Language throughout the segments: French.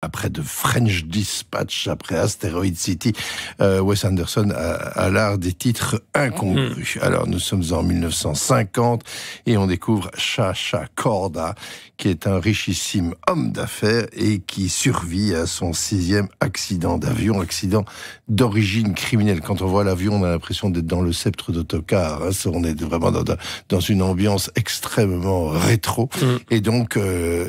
Après The French Dispatch, après Asteroid City, Wes Anderson a l'art des titres incongrus. Alors, nous sommes en 1950 et on découvre Chacha Corda, qui est un richissime homme d'affaires et qui survit à son 6e accident d'avion, accident d'origine criminelle. Quand on voit l'avion, on a l'impression d'être dans le sceptre d'autocar. On est vraiment dans une ambiance extrêmement rétro. Et donc,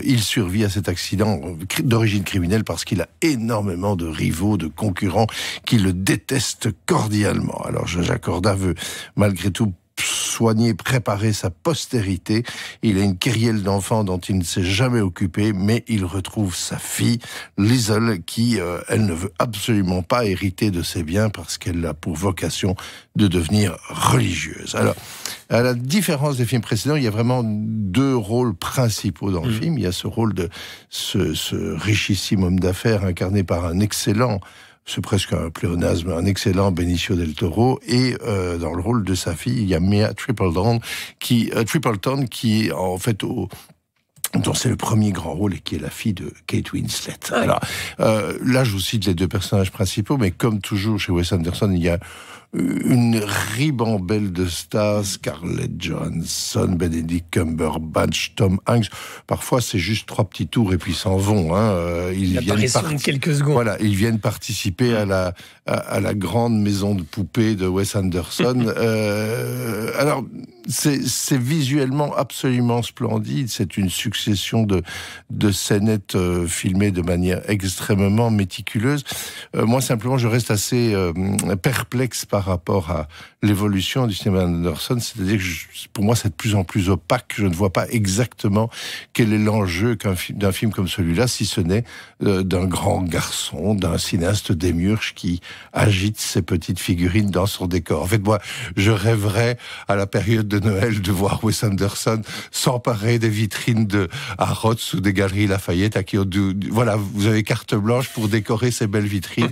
il survit à cet accident d'origine criminelle parce qu'il a énormément de rivaux, de concurrents qui le détestent cordialement. Alors, Chacha Corda veut malgré tout soigner, préparer sa postérité. Il a une kyrielle d'enfants dont il ne s'est jamais occupé, mais il retrouve sa fille, Liesl, qui, elle ne veut absolument pas hériter de ses biens parce qu'elle a pour vocation de devenir religieuse. Alors, à la différence des films précédents, il y a vraiment 2 rôles principaux dans le film. Il y a ce rôle de ce richissime homme d'affaires incarné par un excellent, c'est presque un pléonasme, un excellent Benicio del Toro, et dans le rôle de sa fille, il y a Mia Tripleton, qui en fait dont c'est le premier grand rôle et qui est la fille de Kate Winslet. Alors, là, je vous cite les 2 personnages principaux, mais comme toujours chez Wes Anderson, il y a une ribambelle de stars, Scarlett Johansson, Benedict Cumberbatch, Tom Hanks. Parfois, c'est juste 3 petits tours et puis s'en vont. Ils viennent quelques secondes. Voilà, ils viennent participer à la grande maison de poupées de Wes Anderson. Alors, c'est visuellement absolument splendide. C'est une succession de scénettes filmées de manière extrêmement méticuleuse. Moi, simplement, je reste assez perplexe par rapport à l'évolution du cinéma d'Anderson, c'est-à-dire que pour moi c'est de plus en plus opaque, je ne vois pas exactement quel est l'enjeu d'un film comme celui-là, si ce n'est d'un grand garçon, d'un cinéaste démiurge qui agite ses petites figurines dans son décor. En fait, moi, je rêverais à la période de Noël de voir Wes Anderson s'emparer des vitrines de Harrods ou des Galeries Lafayette, voilà, vous avez carte blanche pour décorer ces belles vitrines.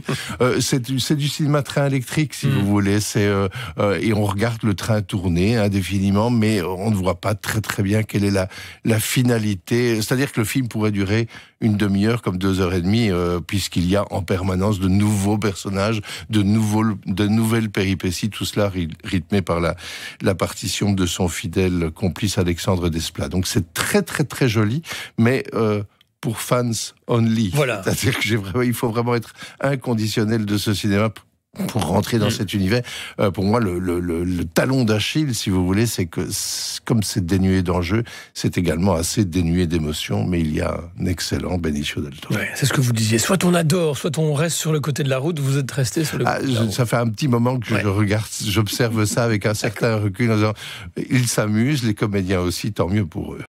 C'est du cinéma train électrique, si vous voulez. Et on regarde le train tourner indéfiniment, mais on ne voit pas très très bien quelle est la finalité. C'est-à-dire que le film pourrait durer une demi-heure comme 2h30, puisqu'il y a en permanence de nouveaux personnages, de nouvelles péripéties, tout cela rythmé par la partition de son fidèle complice Alexandre Desplat. Donc c'est très très très joli, mais pour fans only. Voilà. C'est-à-dire qu'il faut vraiment être inconditionnel de ce cinéma pour rentrer dans cet univers. Pour moi, le talon d'Achille, si vous voulez, c'est que, comme c'est dénué d'enjeux, c'est également assez dénué d'émotions, mais il y a un excellent Benicio del Toro. Ouais, c'est ce que vous disiez. Soit on adore, soit on reste sur le côté de la route. Vous êtes resté sur le côté de la route. Ça fait un petit moment que je regarde, j'observe ça avec un certain recul, en disant, ils s'amusent, les comédiens aussi, tant mieux pour eux.